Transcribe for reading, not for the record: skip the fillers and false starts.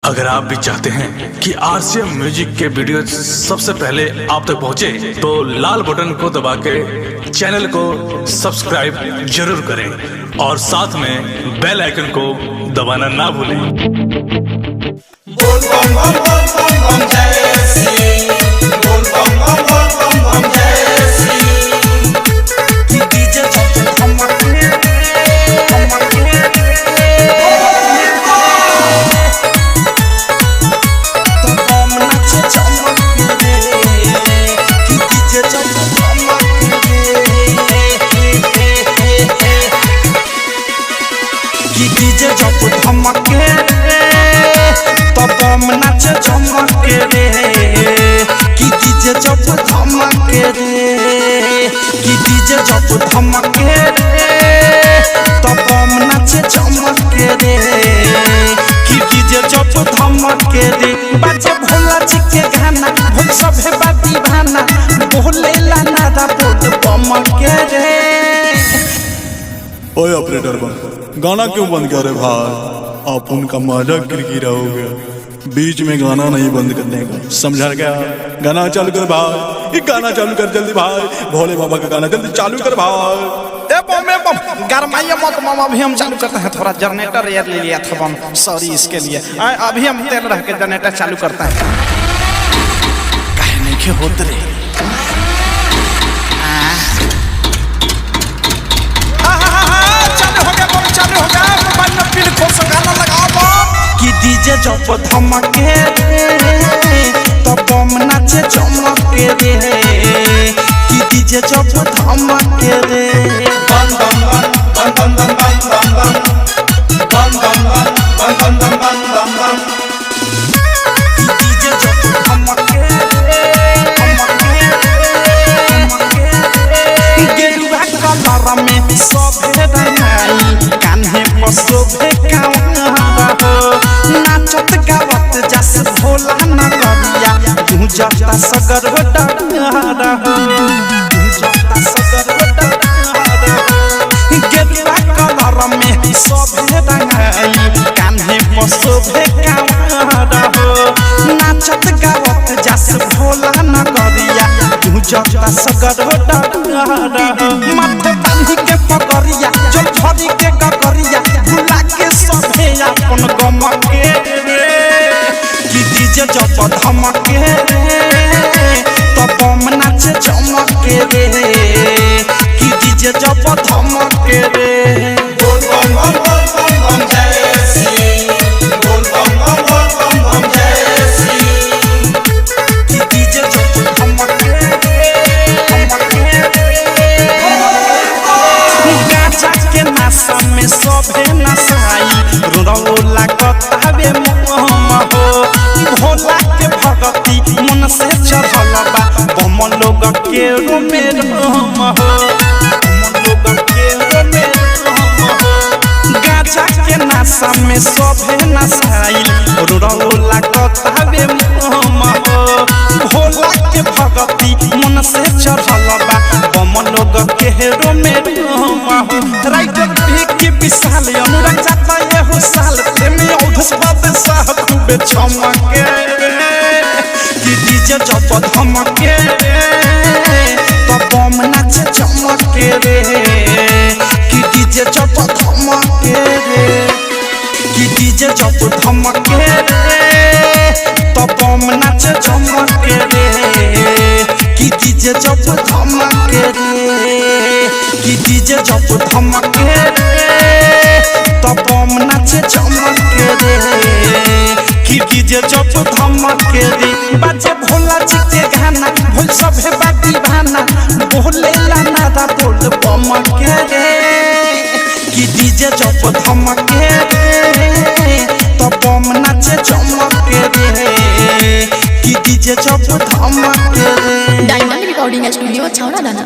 अगर आप भी चाहते हैं कि आरसीएम म्यूजिक के वीडियो सबसे पहले आप तक पहुंचे, तो लाल बटन को दबा के चैनल को सब्सक्राइब जरूर करें और साथ में बेल आइकन को दबाना ना भूलें। बोल बम बम बम बम बम जय श्री बोल बम बम बम बम बम जय श्री कि डीजे चप धमके तो बम नाचे चमके कि डीजे चप कि डीजे चप धमके तो बम नाचे चमके रे कि डीजे जब धमके रे कि डीजे जब धमके रे तो बम नाचे चमके रे कि डीजे जब धमके रे बाजे भोला जी के गाना भोल सभे बाती भाना बोले ला नारा बोल बम के रे। ओए ऑपरेटर बंद गाना क्यों बंद कर रहे भाई? आप उनका मजाक किरकिरा हो गया, बीच में गाना नहीं बंद करने का, समझा क्या? गाना चालू कर भाई, ये गाना चालू कर जल्दी भाई, भोले बाबा का गाना जल्दी चालू कर भाई। ए बम गरमाइए मत मामा, अभी हम चालू करते हैं। थोड़ा जनरेटर एयर ले लिया था बम, सॉरी इसके लिए। अभी हम तेल रह के जनरेटर चालू करते हैं। काहे नहीं के होत रे? चालू हो गया बम, चालू हो गया। मोबाइल में पिन खोल से गाना लगाओ बम कि डीजे जब धमके रे तो बम नाचे चमके रे कि डीजे जब धमके रे। बम बम बम बम बम बम बम बम बम बम बम बम बम बम कि डीजे जब धमके गेरुआ कलर में सभे रंगाई कान्हे पर शोभे कावड़ा नाचत गावत जस भोला नगरिया गुंजता सगर डगरा गुंजता सगर डगरा गेरुआ कलर में सभे रंगाई कान्हे पर शोभे कावड़ा नाचत गावत जस भोला नगरिया गुंजता सगर डगरा माथे बांधी के पगरिया जो भरी के गगरिया भुला के सभे अपन गम के रे कि डीजे जब धमके रे तो बम नाचे चमके रे कि डीजे जब धमके रे। बोल बम बम बम बम जय श्री बोल बम बम बम बम जय श्री कि डीजे जब धमके गाजा के नशा में सभे नशाई रोला कतावे मोहम हो भोला के भगती मन से चढ़ल बा बम लोग के रोमे रोम हो बम लोग के रोमे रोम हो गाजा के नशा में सभे नशाई रोला कतावे मोहम हो भोला के भगती मन से चढ़ल बा बम लोग के रोमे रोम हो। राइटर भी विशाल अनुराग जाता ये हो साल प्रेमी औधस बात साह खूबे चमके कि डीजे जब धमके तो बम नाचे चमके रे कि डीजे जब धमके रे कि डीजे जब धमके तो बम नाचे चमके रे कि डीजे जब धमके रे कि डीजे जब धमके तो बम नाचे चमके रे कि डीजे जब धमके रे बाजे भोला जी के गाना भोल सभे बाती भाना बोले ला नारा बोल बम के रे कि डीजे जब धमके रे तो बम नाचे चमके रे कि डीजे जब धमके रे। डायमंड रिकॉर्डिंग स्टूडियो छौड़ा दाना।